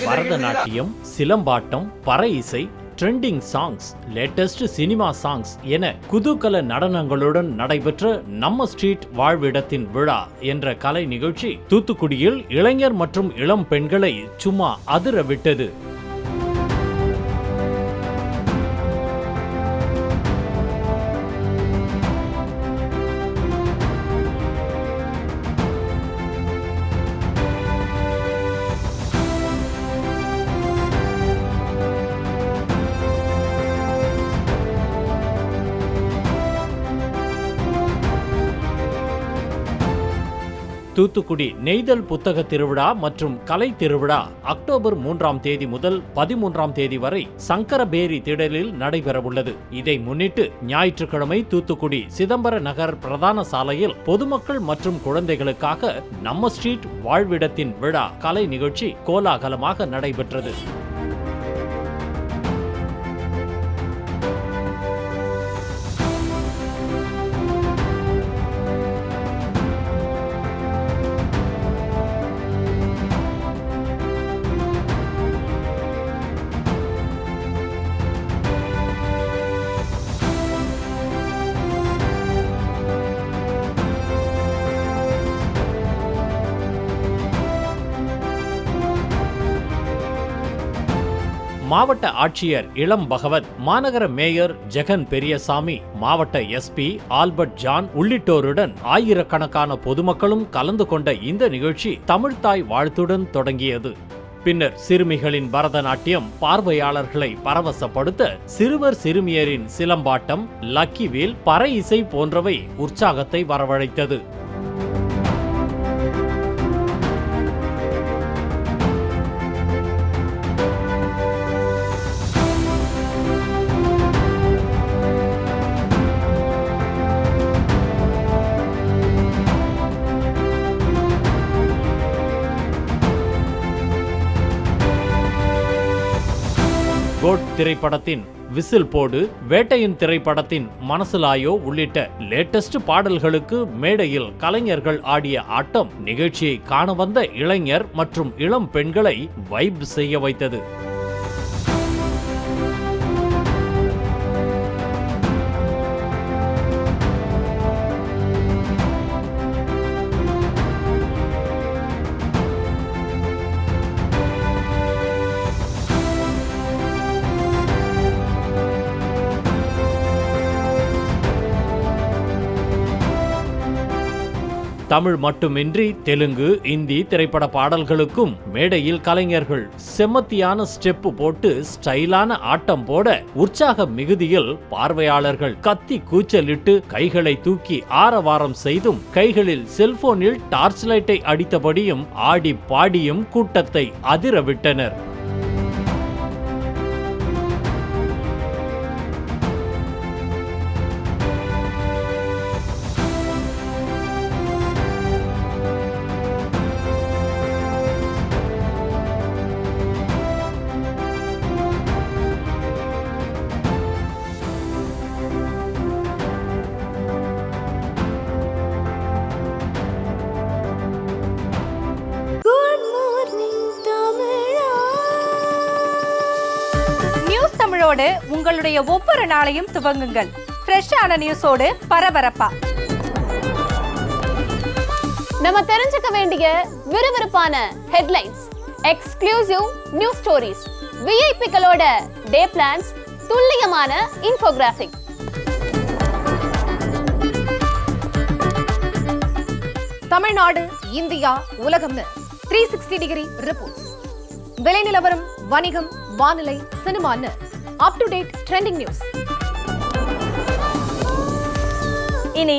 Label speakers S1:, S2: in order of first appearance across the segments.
S1: பரதநாட்டியம், சிலம்பாட்டம், பறை இசை, trending songs, latest cinema songs என குதூகல நடனங்களுடன் நடைபெற்ற நம்ம ஸ்ட்ரீட் வாழ்விடத்தின் விழா என்ற கலை நிகழ்ச்சி தூத்துக்குடியில் இளைஞர் மற்றும் இளம் பெண்களை சும்மா அதிர விட்டது. தூத்துக்குடி நெய்தல் புத்தக திருவிழா மற்றும் கலை திருவிழா அக்டோபர் 3ஆம் தேதி முதல் 13ஆம் தேதி வரை சங்கரபேரி திடலில் நடைபெறவுள்ளது. இதை முன்னிட்டு ஞாயிற்றுக்கிழமை தூத்துக்குடி சிதம்பர நகர் பிரதான சாலையில் பொதுமக்கள் மற்றும் குழந்தைகளுக்காக நம்ம ஸ்ட்ரீட் வாழ்விடத்தின் விழா கலை நிகழ்ச்சி கோலாகலமாக நடைபெற்றது. மாவட்ட ஆட்சியர் இளம் பகவத், மாநகர மேயர் ஜெகன் பெரியசாமி, மாவட்ட எஸ்பி ஆல்பர்ட் ஜான் உள்ளிட்டோருடன் ஆயிரக்கணக்கான பொதுமக்களும் கலந்து கொண்ட இந்த நிகழ்ச்சி தமிழ்தாய் வாழ்த்துடன் தொடங்கியது. பின்னர் சிறுமிகளின் பரதநாட்டியம் பார்வையாளர்களை பரவசப்படுத்த சிறுவர் சிறுமியரின் சிலம்பாட்டம், லக்கி வீல், பறை இசை போன்றவை உற்சாகத்தை வரவழைத்தது. கோட் திரைப்படத்தின் விசில் போடு, வேட்டையின் திரைப்படத்தின் மனசுலாயோ உள்ளிட்ட லேட்டஸ்ட் பாடல்களுக்கு மேடையில் கலைஞர்கள் ஆடிய ஆட்டம் நிகழ்ச்சியை காண வந்த இளைஞர் மற்றும் இளம் பெண்களை வைப் செய்ய வைத்தது. தமிழ் மட்டுமின்றி தெலுங்கு, இந்தி திரைப்பட பாடல்களுக்கும் மேடையில் கலைஞர்கள் செம்மத்தியான ஸ்டெப் போட்டு ஸ்டைலான ஆட்டம் போட உற்சாக மிகுதியில் பார்வையாளர்கள் கத்தி கூச்சலிட்டு கைகளை தூக்கி ஆரவாரம் செய்தும் கைகளில் செல்போனில் டார்ச் லைட்டை அடித்தபடியும் ஆடி பாடியும் கூட்டத்தை அதிரவிட்டனர்.
S2: உங்களுடைய ஒவ்வொரு நாளையும் துவங்குங்கள் ஃப்ரெஷ்ஷான நியூஸோடு பரபரப்பா.
S3: நம்ம தெரிஞ்சுக்க வேண்டிய விறுவிறுப்பான ஹெட்லைன்ஸ், எக்ஸ்க்ளூசிவ் நியூஸ் ஸ்டோரிஸ், விஐபிக்களோட டே பிளான்ஸ், துல்லியமான இன்ஃபோகிராஃபிக்.
S2: தமிழ்நாடு, இந்தியா, உலகம்னு 360 டிகிரி ரிப்போர்ட்ஸ். விலை நிலவரம், வணிகம், வானிலை, சினிமான்னு up to date trending news.
S3: இனி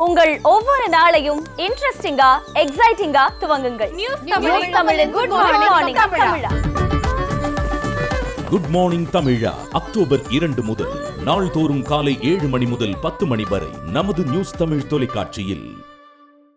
S3: உங்கள் ஒவ்வொரு நாளையும் இன்ட்ரெஸ்டிங்கா, எக்ஸைட்டிங்கா துவங்குங்கள். நியூஸ் தமிழின் குட் மார்னிங் தமிழா.
S4: குட் மார்னிங் தமிழா அக்டோபர் 2 முதல் நாள்தோறும் காலை 7 மணி முதல் 10 மணி வரை நமது நியூஸ் தமிழ் தொலைக்காட்சியில்.